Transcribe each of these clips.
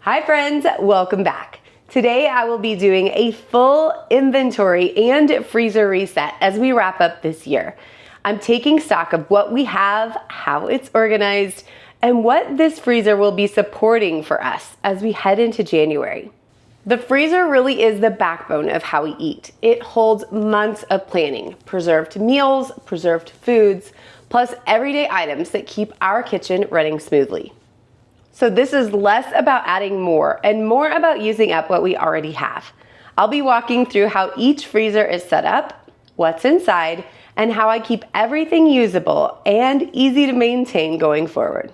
Hi friends, welcome back. Today I will be doing a full inventory and freezer reset as we wrap up this year. I'm taking stock of what we have, how it's organized, and what this freezer will be supporting for us as we head into January. The freezer really is the backbone of how we eat. It holds months of planning, preserved meals, preserved foods, plus everyday items that keep our kitchen running smoothly. So this is less about adding more and more about using up what we already have. I'll be walking through how each freezer is set up, what's inside, and how I keep everything usable and easy to maintain going forward.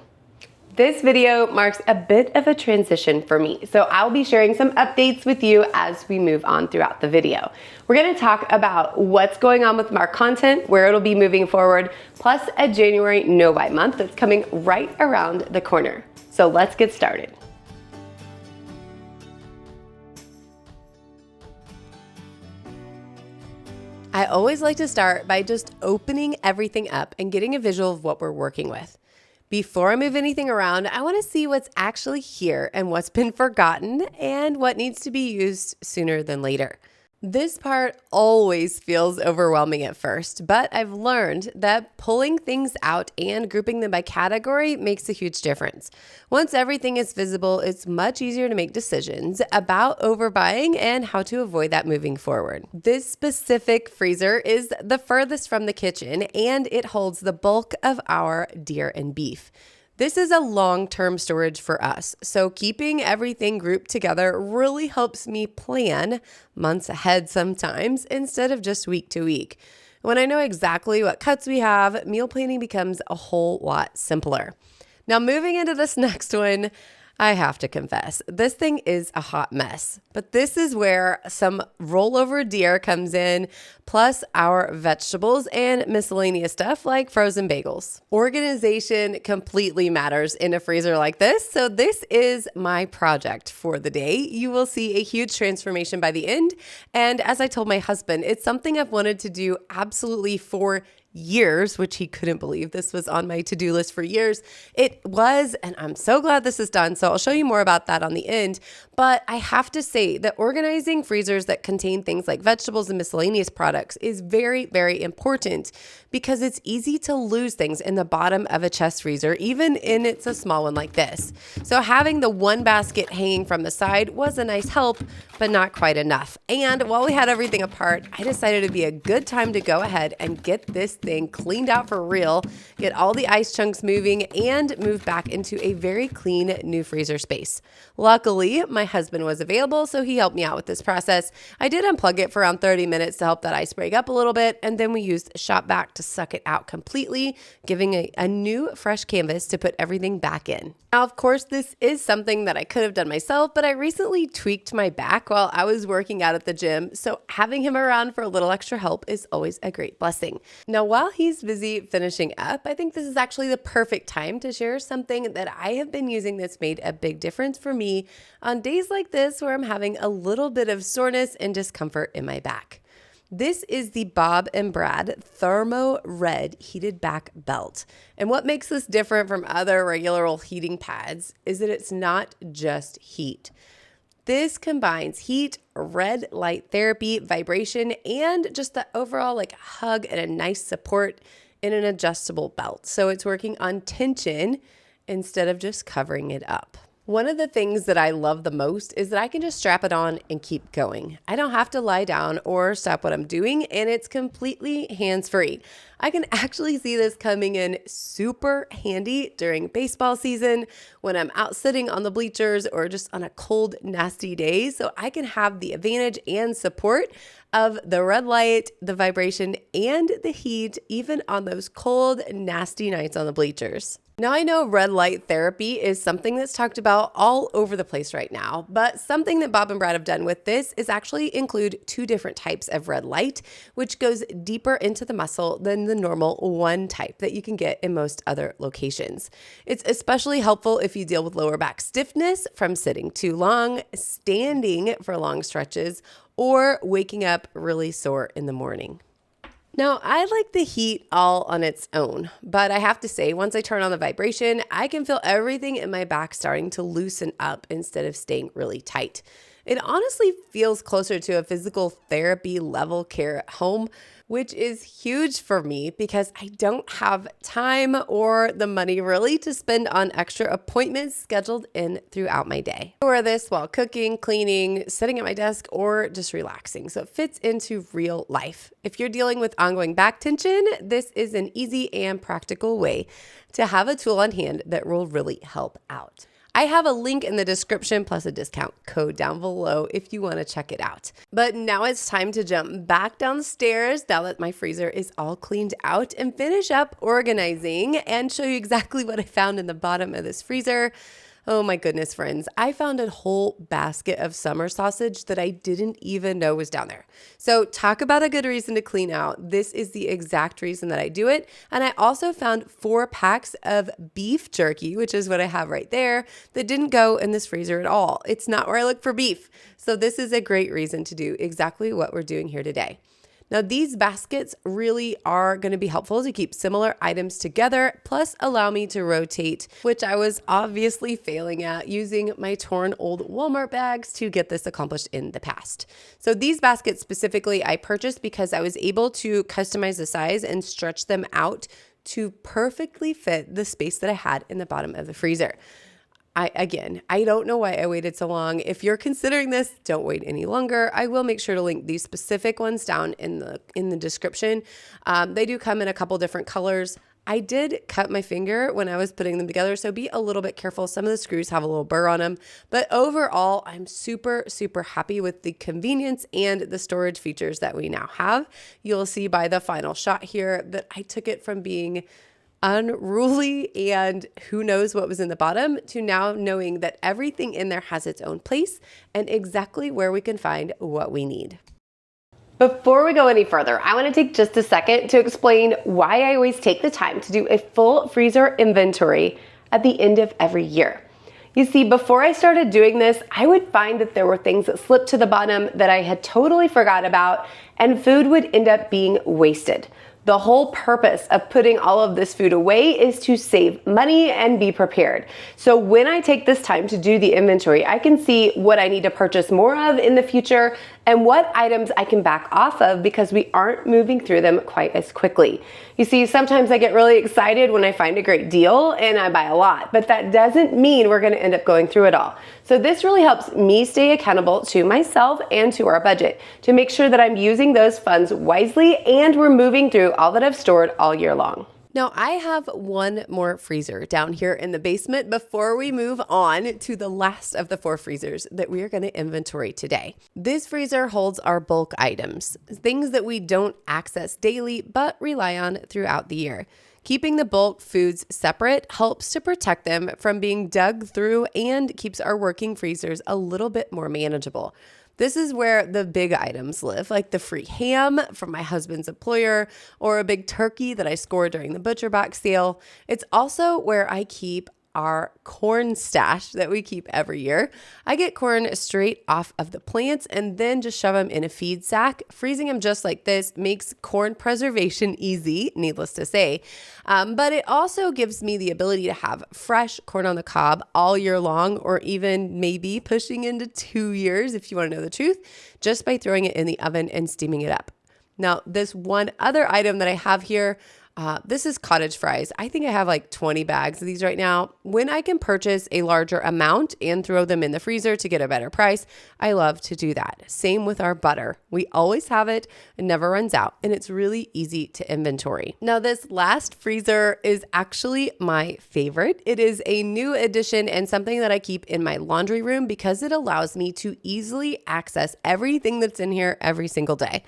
This video marks a bit of a transition for me, so I'll be sharing some updates with you as we move on throughout the video. We're gonna talk about what's going on with our content, where it'll be moving forward, plus a January no-buy month that's coming right around the corner. So let's get started. I always like to start by just opening everything up and getting a visual of what we're working with. Before I move anything around, I want to see what's actually here and what's been forgotten and what needs to be used sooner than later. This part always feels overwhelming at first, but I've learned that pulling things out and grouping them by category makes a huge difference. Once everything is visible, it's much easier to make decisions about overbuying and how to avoid that moving forward. This specific freezer is the furthest from the kitchen and it holds the bulk of our deer and beef. This is a long-term storage for us, so keeping everything grouped together really helps me plan months ahead sometimes instead of just week to week. When I know exactly what cuts we have, meal planning becomes a whole lot simpler. Now moving into this next one, I have to confess, this thing is a hot mess, but this is where some rollover deer comes in, plus our vegetables and miscellaneous stuff like frozen bagels. Organization completely matters in a freezer like this, so this is my project for the day. You will see a huge transformation by the end, and as I told my husband, it's something I've wanted to do absolutely for years, which he couldn't believe. This was on my to-do list for years. It was, and I'm so glad this is done. So I'll show you more about that on the end. But I have to say that organizing freezers that contain things like vegetables and miscellaneous products is very, very important because it's easy to lose things in the bottom of a chest freezer, even in it's a small one like this. So having the one basket hanging from the side was a nice help, but not quite enough. And while we had everything apart, I decided it'd be a good time to go ahead and get this thing cleaned out for real, get all the ice chunks moving, and move back into a very clean new freezer space. Luckily, my husband was available, so he helped me out with this process. I did unplug it for around 30 minutes to help that ice break up a little bit, and then we used Shop Vac to suck it out completely, giving a new fresh canvas to put everything back in. Now, of course, this is something that I could have done myself, but I recently tweaked my back while I was working out at the gym, so having him around for a little extra help is always a great blessing. Now, while he's busy finishing up, I think this is actually the perfect time to share something that I have been using that's made a big difference for me on days like this where I'm having a little bit of soreness and discomfort in my back. This is the Bob and Brad ThermoRed heated back belt. And what makes this different from other regular old heating pads is that it's not just heat. This combines heat, red light therapy, vibration, and just the overall hug and a nice support in an adjustable belt. So it's working on tension instead of just covering it up. One of the things that I love the most is that I can just strap it on and keep going. I don't have to lie down or stop what I'm doing, and it's completely hands-free. I can actually see this coming in super handy during baseball season when I'm out sitting on the bleachers or just on a cold, nasty day. So I can have the advantage and support of the red light, the vibration, and the heat, even on those cold, nasty nights on the bleachers. Now, I know red light therapy is something that's talked about all over the place right now, but something that Bob and Brad have done with this is actually include two different types of red light, which goes deeper into the muscle than the normal one type that you can get in most other locations. It's especially helpful if you deal with lower back stiffness from sitting too long, standing for long stretches, or waking up really sore in the morning. Now, I like the heat all on its own, but I have to say, once I turn on the vibration, I can feel everything in my back starting to loosen up instead of staying really tight. It honestly feels closer to a physical therapy level care at home, which is huge for me because I don't have time or the money really to spend on extra appointments scheduled in throughout my day. I wear this while cooking, cleaning, sitting at my desk, or just relaxing, so it fits into real life. If you're dealing with ongoing back tension, this is an easy and practical way to have a tool on hand that will really help out. I have a link in the description plus a discount code down below if you want to check it out. But now it's time to jump back downstairs now that my freezer is all cleaned out and finish up organizing and show you exactly what I found in the bottom of this freezer. Oh my goodness, friends. I found a whole basket of summer sausage that I didn't even know was down there. So talk about a good reason to clean out. This is the exact reason that I do it. And I also found 4 packs of beef jerky, which is what I have right there, that didn't go in this freezer at all. It's not where I look for beef. So this is a great reason to do exactly what we're doing here today. Now, these baskets really are going to be helpful to keep similar items together, plus allow me to rotate, which I was obviously failing at using my torn old Walmart bags to get this accomplished in the past. So these baskets specifically I purchased because I was able to customize the size and stretch them out to perfectly fit the space that I had in the bottom of the freezer. I don't know why I waited so long. If you're considering this, don't wait any longer. I will make sure to link these specific ones down in the description. They do come in a couple different colors. I did cut my finger when I was putting them together, so be a little bit careful. Some of the screws have a little burr on them, but overall, I'm super, super happy with the convenience and the storage features that we now have. You'll see by the final shot here that I took it from being unruly and who knows what was in the bottom to now knowing that everything in there has its own place and exactly where we can find what we need. Before we go any further, I want to take just a second to explain why I always take the time to do a full freezer inventory at the end of every year. You see, before I started doing this, I would find that there were things that slipped to the bottom that I had totally forgot about, and food would end up being wasted. The whole purpose of putting all of this food away is to save money and be prepared. So when I take this time to do the inventory, I can see what I need to purchase more of in the future and what items I can back off of because we aren't moving through them quite as quickly. You see, sometimes I get really excited when I find a great deal and I buy a lot, but that doesn't mean we're going to end up going through it all. So this really helps me stay accountable to myself and to our budget to make sure that I'm using those funds wisely and we're moving through all that I've stored all year long. Now, I have one more freezer down here in the basement before we move on to the last of the 4 freezers that we are going to inventory today. This freezer holds our bulk items, things that we don't access daily but rely on throughout the year. Keeping the bulk foods separate helps to protect them from being dug through and keeps our working freezers a little bit more manageable. This is where the big items live, like the free ham from my husband's employer or a big turkey that I scored during the butcher box sale. It's also where I keep our corn stash that we keep every year. I get corn straight off of the plants and then just shove them in a feed sack. Freezing them just like this makes corn preservation easy, needless to say. But it also gives me the ability to have fresh corn on the cob all year long, or even maybe pushing into 2 years if you want to know the truth, just by throwing it in the oven and steaming it up. Now, this one other item that I have here, this is cottage fries. I think I have like 20 bags of these right now. When I can purchase a larger amount and throw them in the freezer to get a better price, I love to do that. Same with our butter. We always have it. It never runs out, and it's really easy to inventory. Now, this last freezer is actually my favorite. It is a new addition and something that I keep in my laundry room because it allows me to easily access everything that's in here every single day.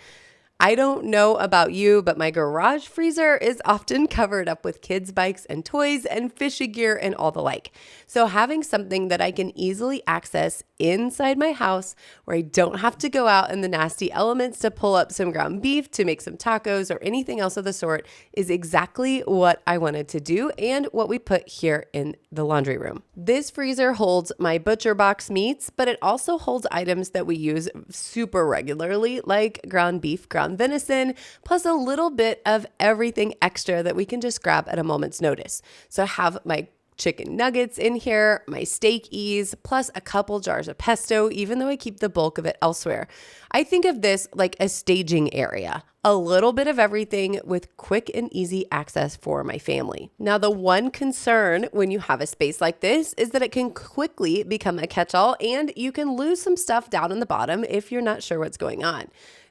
I don't know about you, but my garage freezer is often covered up with kids' bikes and toys and fishing gear and all the like. So having something that I can easily access inside my house where I don't have to go out in the nasty elements to pull up some ground beef to make some tacos or anything else of the sort is exactly what I wanted to do and what we put here in the laundry room. This freezer holds my butcher box meats, but it also holds items that we use super regularly like ground beef, ground ground venison, plus a little bit of everything extra that we can just grab at a moment's notice. So I have my chicken nuggets in here, my steak ease, plus a couple jars of pesto, even though I keep the bulk of it elsewhere. I think of this like a staging area, a little bit of everything with quick and easy access for my family. Now, the one concern when you have a space like this is that it can quickly become a catch-all and you can lose some stuff down in the bottom if you're not sure what's going on.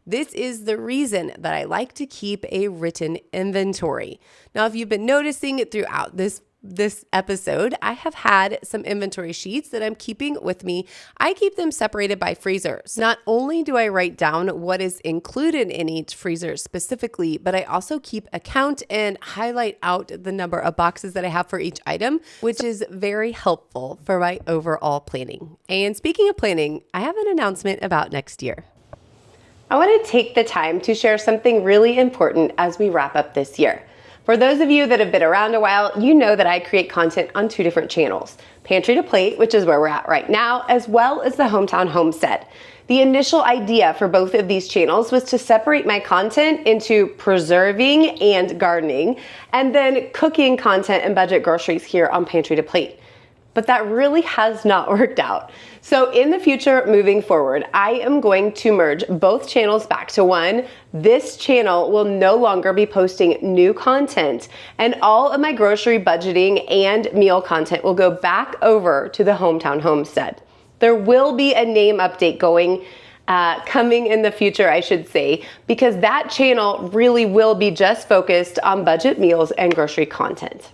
This is the reason that I like to keep a written inventory. Now, if you've been noticing it throughout this episode, I have had some inventory sheets that I'm keeping with me. I keep them separated by freezers. Not only do I write down what is included in each freezer specifically, but I also keep a count and highlight out the number of boxes that I have for each item, which is very helpful for my overall planning. And speaking of planning, I have an announcement about next year. I want to take the time to share something really important as we wrap up this year. For those of you that have been around a while, you know that I create content on 2 different channels, Pantry to Plate, which is where we're at right now, as well as the Hometown Homestead. The initial idea for both of these channels was to separate my content into preserving and gardening, and then cooking content and budget groceries here on Pantry to Plate. But that really has not worked out. So in the future, moving forward, I am going to merge both channels back to one. This channel will no longer be posting new content, and all of my grocery budgeting and meal content will go back over to the Hometown Homestead. There will be a name update coming in the future, I should say, because that channel really will be just focused on budget meals and grocery content.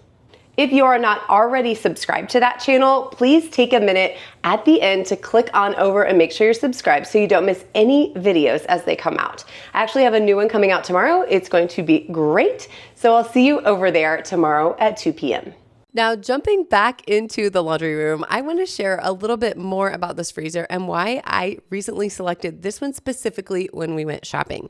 If you are not already subscribed to that channel, please take a minute at the end to click on over and make sure you're subscribed so you don't miss any videos as they come out. I actually have a new one coming out tomorrow. It's going to be great. So I'll see you over there tomorrow at 2 p.m. Now, jumping back into the laundry room, I want to share a little bit more about this freezer and why I recently selected this one specifically when we went shopping.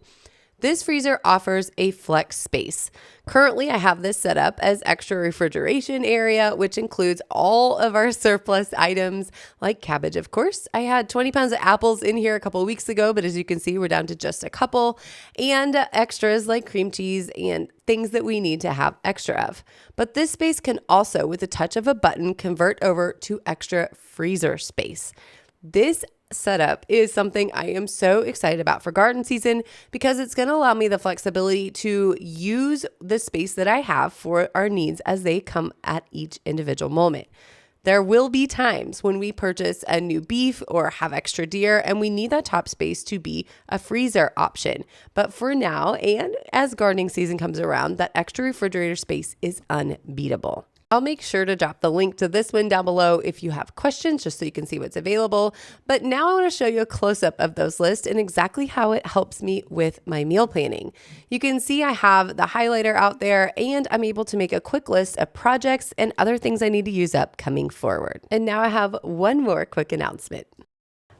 This freezer offers a flex space. Currently, I have this set up as extra refrigeration area, which includes all of our surplus items like cabbage, of course. I had 20 pounds of apples in here a couple of weeks ago, but as you can see, we're down to just a couple, and extras like cream cheese and things that we need to have extra of. But this space can also, with the touch of a button, convert over to extra freezer space. This setup is something I am so excited about for garden season because it's going to allow me the flexibility to use the space that I have for our needs as they come at each individual moment. There will be times when we purchase a new beef or have extra deer and we need that top space to be a freezer option. But for now, and as gardening season comes around, that extra refrigerator space is unbeatable. I'll make sure to drop the link to this one down below if you have questions, just so you can see what's available. But now I want to show you a close-up of those lists and exactly how it helps me with my meal planning. You can see I have the highlighter out there, and I'm able to make a quick list of projects and other things I need to use up coming forward. And now I have one more quick announcement.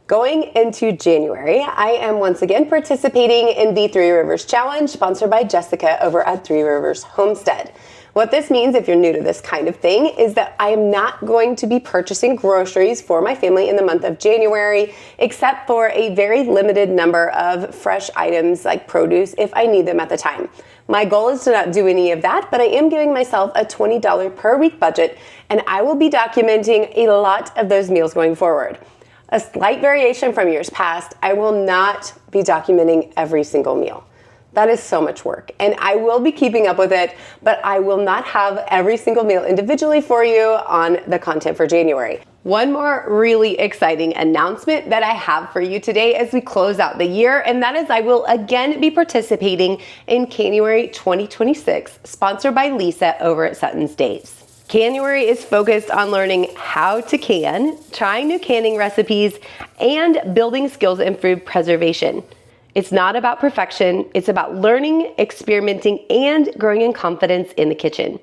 Going into January, I am once again participating in the 3 Rivers Challenge, sponsored by Jessica over at 3 Rivers Homestead. What this means, if you're new to this kind of thing, is that I am not going to be purchasing groceries for my family in the month of January, except for a very limited number of fresh items like produce if I need them at the time. My goal is to not do any of that, but I am giving myself a $20 per week budget, and I will be documenting a lot of those meals going forward. A slight variation from years past, I will not be documenting every single meal. That is so much work, and I will be keeping up with it, but I will not have every single meal individually for you on the content for January. One more really exciting announcement that I have for you today as we close out the year, and that is I will again be participating in January 2026, sponsored by Lisa over at Sutton's Days. January is focused on learning how to can, trying new canning recipes, and building skills in food preservation. It's not about perfection, it's about learning, experimenting, and growing in confidence in the kitchen.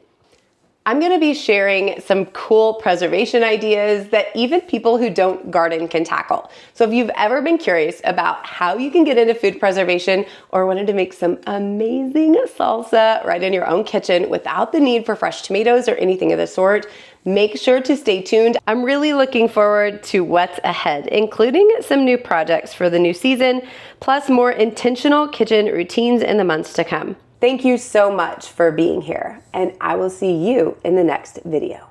I'm gonna be sharing some cool preservation ideas that even people who don't garden can tackle. So if you've ever been curious about how you can get into food preservation or wanted to make some amazing salsa right in your own kitchen without the need for fresh tomatoes or anything of the sort, Make sure to stay tuned. I'm really looking forward to what's ahead, including some new projects for the new season, plus more intentional kitchen routines in the months to come. Thank you so much for being here, and I will see you in the next video.